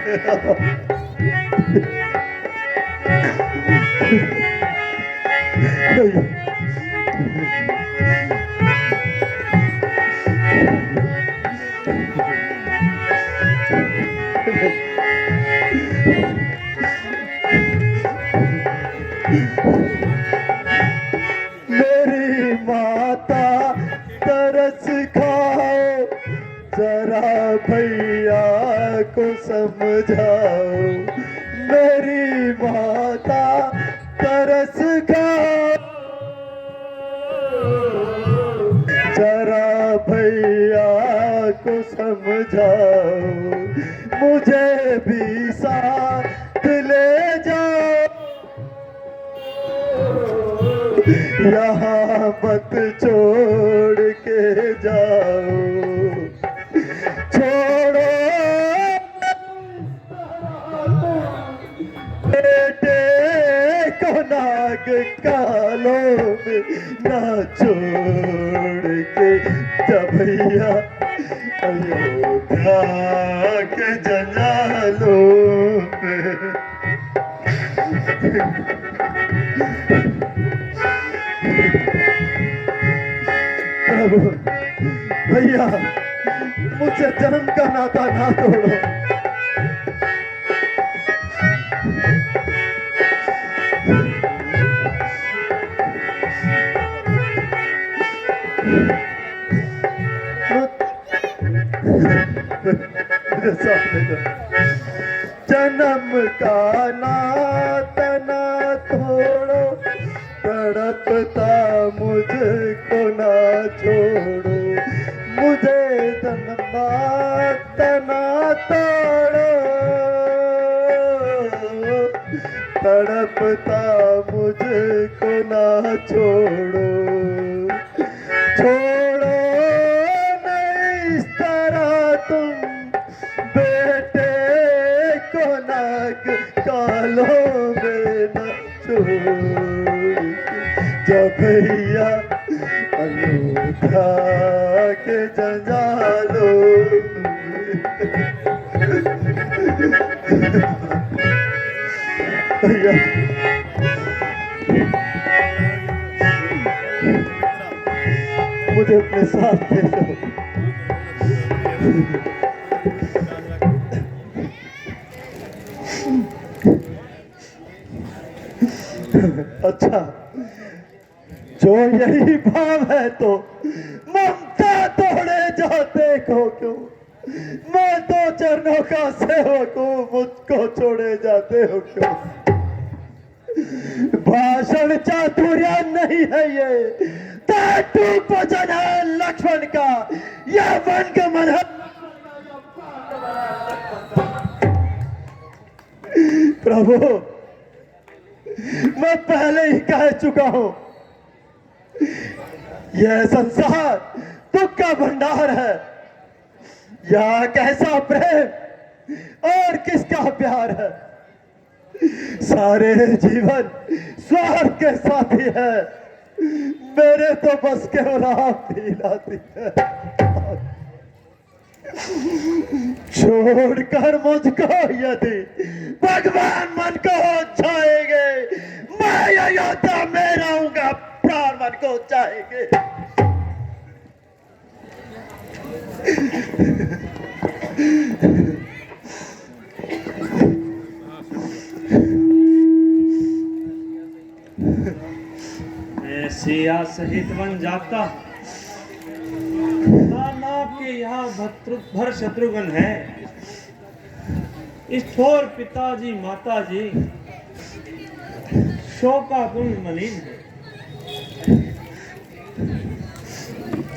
मेरी माता तरस खाओ, जरा भैया को समझाओ। मेरी माता तरस खाओ, जरा भैया को समझाओ, मुझे भी साथ ले जाओ, यहाँ मत छोड़ के जाओ, छोड़ो बेटे को नाग कालों में ना छोड़ के जा भैया अयोध्या के जंजालों में। प्रभु भैया मुझसे जन्म का नाता ना तोड़ो, जन्म का नाता ना तोड़ो, तड़पता मुझको ना छोड़ो, मुझे जन्म नाता ना तोड़ो, तड़पता मुझको ना छोड़ो, छोड़ो नहीं इस तरह तुम बेटे को नाग कालों में न छोड़ जब भैया अयोध्या के जंजालों भैया मुझे अपने साथ ले जाओ। अच्छा जो यही भाव है तो ममता तोड़े जाते को क्यों, मैं तो चरणों का सेवक हूँ, मुझको छोड़े जाते हो क्यों। भाषण चातुर्य नहीं है ये, ताटू भजन है लक्ष्मण का, यह वन का मन है। प्रभु मैं पहले ही कह चुका हूं, यह संसार दुख का भंडार है, यह कैसा प्रेम और किसका प्यार है, सारे जीवन स्वार्थ के साथी है, मेरे तो बस केवल आप ही लाती है। छोड़कर मुझको यदि भगवान मन को चाहेंगे, मैं अयोध्या में रहूंगा, प्राण मन को चाहेंगे। सिया सहित वन जाता, के यहाँ भर शत्रुघ्न है, इस ठोर पिताजी माताजी शोकाकुल मलिन है,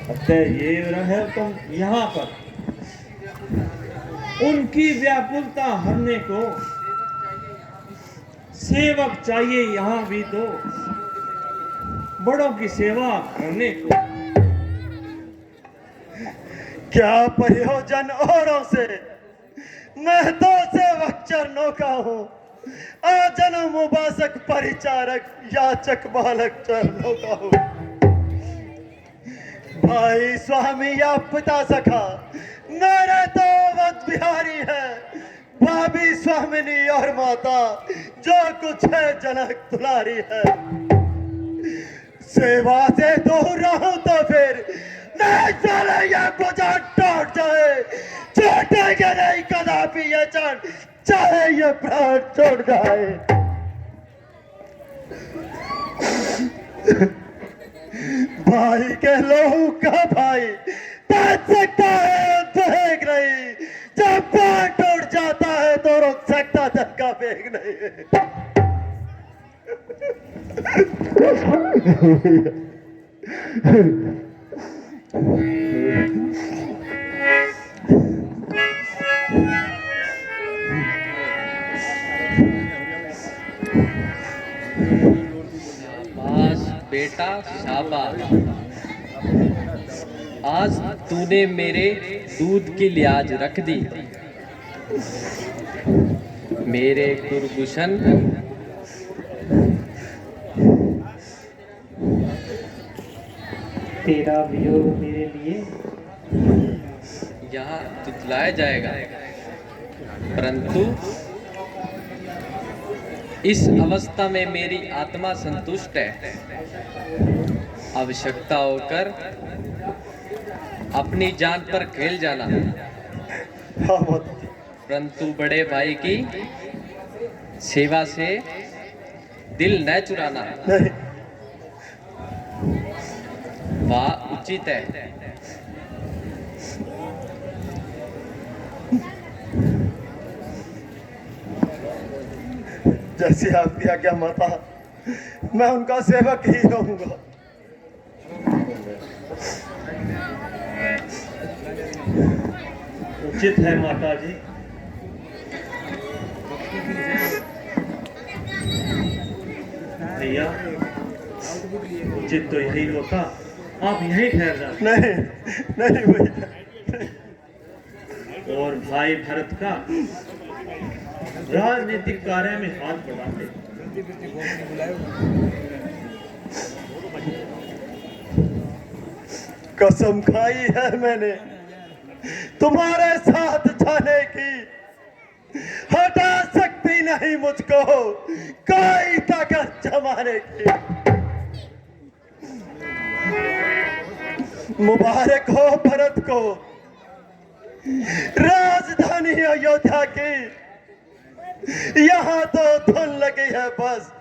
अतः ये रहे तुम यहाँ पर उनकी व्याकुलता हरने को, सेवक चाहिए यहाँ भी तो बड़ों की सेवा करने को। क्या प्रयोजन औरों से, मैं तो सेवक चरणों का हूँ, आजन्म उपासक परिचारक याचक बालक चरणों का हूँ। भाई स्वामी या पिता सखा मेरे तो वत बिहारी है, भाभी स्वामिनी और माता जो कुछ है जनक दुलारी है। सेवा से दूर रहूं तो फिर नहीं चले ये बोझा टूट जाए, छूटेंगे नहीं कदापि ये चढ़, चाहे ये प्राण छोड़ जाए। भाई के लहू का भाई बच सकता है देख नहीं, जब प्राण टूट जाता है तो रोक सकता धक्का फेंक नहीं। बेटा शाबाश। आज तूने मेरे दूध की लिहाज रख दी। मेरे गुरगुशन तेरा वियोग मेरे लिए यहाँ तुतलाया जाएगा, परंतु इस अवस्था में मेरी आत्मा संतुष्ट है। आवश्यकता होकर अपनी जान पर खेल जाना, हाँ माता। परंतु बड़े भाई की सेवा से दिल न चुराना, नहीं, वह उचित है। जैसी आपकी आज्ञा माता, मैं उनका सेवक ही रहूंगा। उचित है माता जी। भैया, उचित तो यही होता, आप यहीं ठहर जाते नहीं नहीं भैया, और भाई भरत का राजनीतिक कार्य में हाथ बढ़ाते। कसम खाई है मैंने तुम्हारे साथ जाने की, हटा सकती नहीं मुझको कोई ताकत जमाने की। मुबारक हो भरत को राजधानी अयोध्या की। यहाँ तो धुन लगी है बस,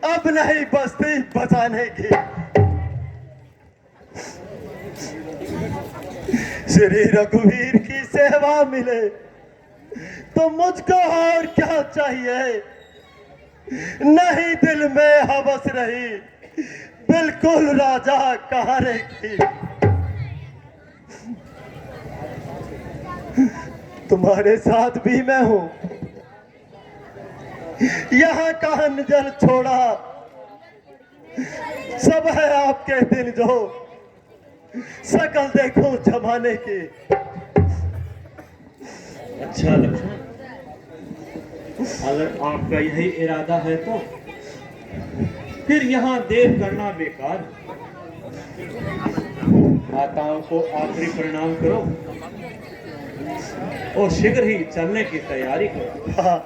अब नहीं बस्ती बचाने की। श्री रघुवीर की सेवा मिले तो मुझको और क्या चाहिए। नहीं दिल में हवस रही, बिल्कुल राजा कहारे की। तुम्हारे साथ भी मैं हूं, यहाँ का जल छोड़ा, सब है आपके दिन जो सकल देखो जमाने की। अच्छा लक्ष्मण, अगर आपका यही इरादा है तो फिर यहाँ देर करना बेकार। माताओं को आखिरी प्रणाम करो और शीघ्र ही चलने की तैयारी करो। हाँ,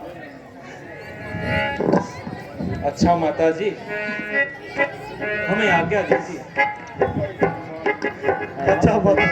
अच्छा माता जी, हमें आज्ञा दीजिए। अच्छा बाबा।